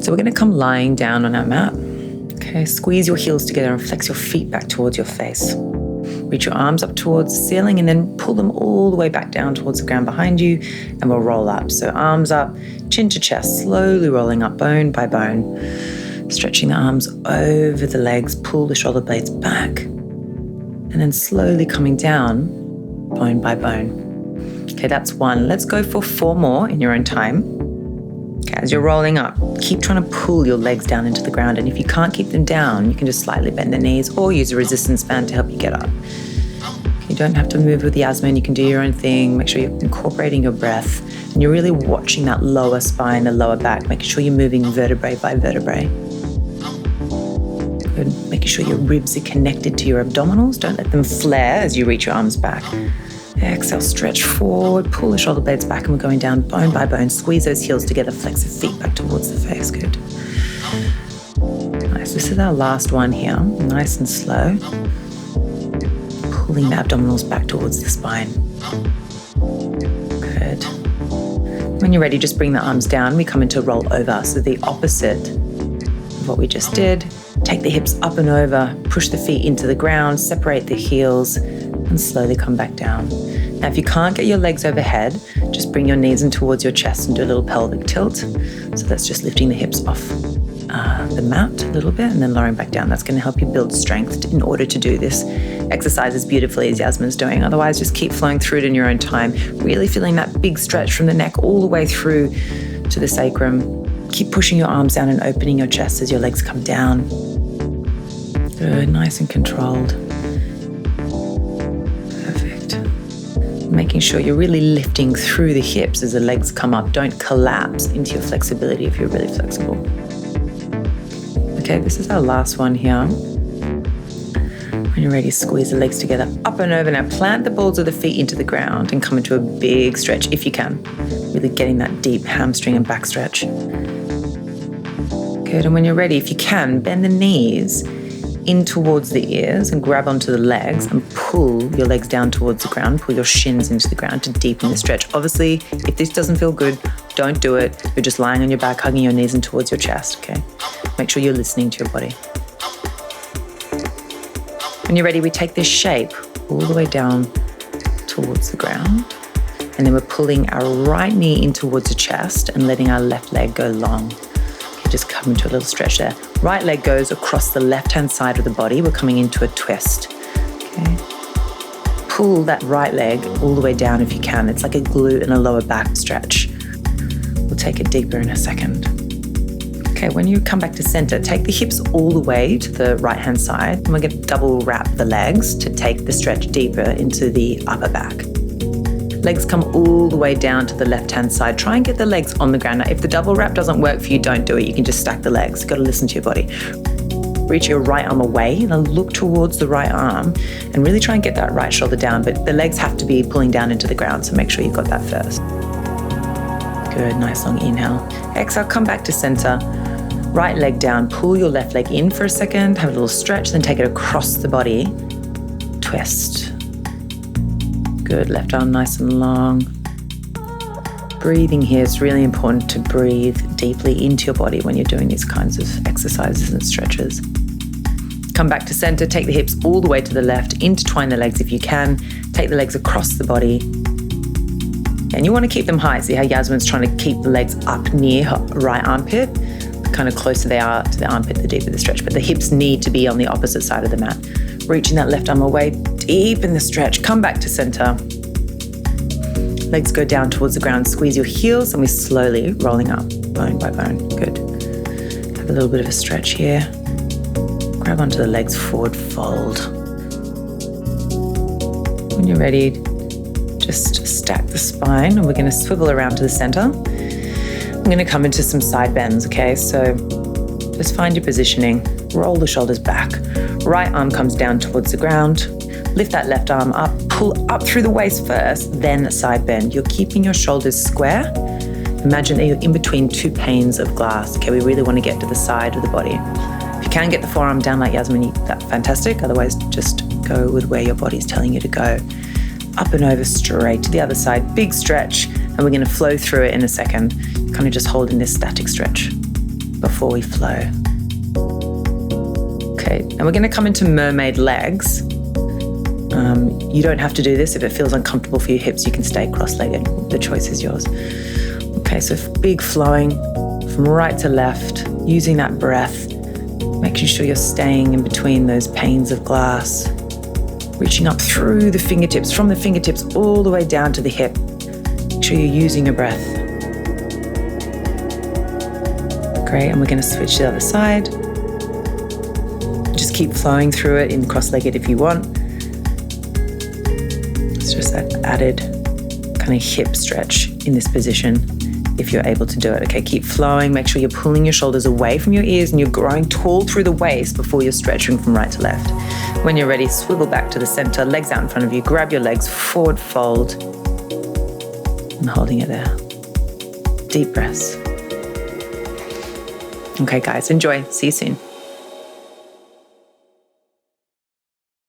So we're going to come lying down on our mat. Okay, squeeze your heels together and flex your feet back towards your face. Reach your arms up towards the ceiling and then pull them all the way back down towards the ground behind you, and we'll roll up. So arms up, chin to chest, slowly rolling up bone by bone. Stretching the arms over the legs, pull the shoulder blades back, and then slowly coming down, bone by bone. Okay, that's one. Let's go for 4 more in your own time. Okay, as you're rolling up, keep trying to pull your legs down into the ground, and if you can't keep them down, you can just slightly bend the knees or use a resistance band to help you get up. You don't have to move with Yasmin, you can do your own thing. Make sure you're incorporating your breath, and you're really watching that lower spine, the lower back, making sure you're moving vertebrae by vertebrae. Good. Making sure your ribs are connected to your abdominals. Don't let them flare as you reach your arms back. Exhale, stretch forward, pull the shoulder blades back, and we're going down bone by bone. Squeeze those heels together, flex the feet back towards the face. Good. Nice. This is our last one here. Nice and slow. Pulling the abdominals back towards the spine. Good. When you're ready, just bring the arms down. We come into roll over, so the opposite of what we just did. Take the hips up and over, push the feet into the ground, separate the heels, and slowly come back down. Now, if you can't get your legs overhead, just bring your knees in towards your chest and do a little pelvic tilt. So that's just lifting the hips off the mat a little bit and then lowering back down. That's going to help you build strength in order to do this exercise as beautifully as Yasmin's doing. Otherwise, just keep flowing through it in your own time, really feeling that big stretch from the neck all the way through to the sacrum. Keep pushing your arms down and opening your chest as your legs come down. Good, nice and controlled. Perfect. Making sure you're really lifting through the hips as the legs come up. Don't collapse into your flexibility if you're really flexible. Okay, this is our last one here. When you're ready, squeeze the legs together, up and over. Now plant the balls of the feet into the ground and come into a big stretch if you can. Really getting that deep hamstring and back stretch. Good, and when you're ready, if you can, bend the knees in towards the ears and grab onto the legs and pull your legs down towards the ground, pull your shins into the ground to deepen the stretch. Obviously, if this doesn't feel good, don't do it. You're just lying on your back, hugging your knees in towards your chest, okay? Make sure you're listening to your body. When you're ready, we take this shape all the way down towards the ground, and then we're pulling our right knee in towards the chest and letting our left leg go long. Just come into a little stretch there. Right leg goes across the left-hand side of the body. We're coming into a twist. Okay. Pull that right leg all the way down if you can. It's like a glute and a lower back stretch. We'll take it deeper in a second. Okay, when you come back to center, take the hips all the way to the right-hand side, and we're going to double wrap the legs to take the stretch deeper into the upper back. Legs come all the way down to the left-hand side. Try and get the legs on the ground. Now, if the double wrap doesn't work for you, don't do it. You can just stack the legs. You've got to listen to your body. Reach your right arm away and look towards the right arm and really try and get that right shoulder down. But the legs have to be pulling down into the ground, so make sure you've got that first. Good, nice long inhale. Exhale, come back to center. Right leg down, pull your left leg in for a second, have a little stretch, then take it across the body. Twist. Good, left arm nice and long. Breathing here is really important to breathe deeply into your body when you're doing these kinds of exercises and stretches. Come back to center, take the hips all the way to the left, intertwine the legs if you can, take the legs across the body. And you want to keep them high. See how Yasmin's trying to keep the legs up near her right armpit? The kind of closer they are to the armpit, the deeper the stretch, but the hips need to be on the opposite side of the mat. Reaching that left arm away, deep in the stretch, come back to center. Legs go down towards the ground, squeeze your heels, and we're slowly rolling up, bone by bone. Good. Have a little bit of a stretch here. Grab onto the legs, forward fold. When you're ready, just stack the spine, and we're going to swivel around to the center. I'm going to come into some side bends, okay? So just find your positioning, roll the shoulders back. Right arm comes down towards the ground. Lift that left arm up, pull up through the waist first, then side bend. You're keeping your shoulders square. Imagine that you're in between two panes of glass. Okay, we really want to get to the side of the body. If you can get the forearm down like Yasmin, that's fantastic. Otherwise, just go with where your body's telling you to go. Up and over, straight to the other side. Big stretch, and we're going to flow through it in a second. Kind of just holding this static stretch before before we flow. Okay, and we're going to come into mermaid legs. You don't have to do this. If it feels uncomfortable for your hips, you can stay cross-legged. The choice is yours. Okay, so big flowing from right to left, using that breath, making sure you're staying in between those panes of glass, reaching up through the fingertips, from the fingertips all the way down to the hip. Make sure you're using your breath. Great, and we're going to switch to the other side. Just keep flowing through it in cross-legged if you want. It's just that added kind of hip stretch in this position if you're able to do it. Okay, keep flowing. Make sure you're pulling your shoulders away from your ears and you're growing tall through the waist before you're stretching from right to left. When you're ready, swivel back to the center, legs out in front of you, grab your legs, forward fold, and holding it there. Deep breaths. Okay, guys, enjoy. See you soon.